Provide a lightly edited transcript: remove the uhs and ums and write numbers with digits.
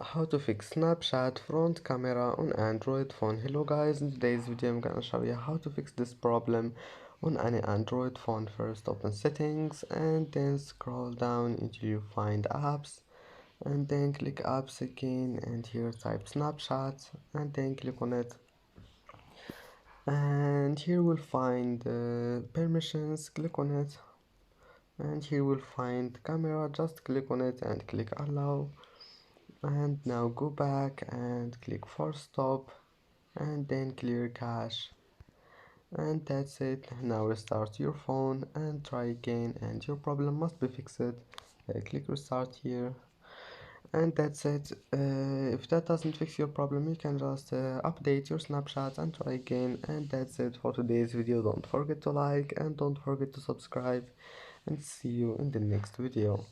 How to fix Snapchat front camera on Android phone. Hello guys, in today's video I'm gonna show you how to fix this problem on any Android phone. First open settings and then scroll down until you find apps and then click apps again and here type Snapchat and then click on it, and here we'll find permissions. Click on it and here we'll find camera. Just click on it and click allow, and now go back and click force stop and then clear cache, and that's it. Now restart your phone and try again and your problem must be fixed. Click restart here, and that's it. If that doesn't fix your problem, you can just update your Snapchat and try again, and that's it for today's video. Don't forget to like and don't forget to subscribe, and see you in the next video.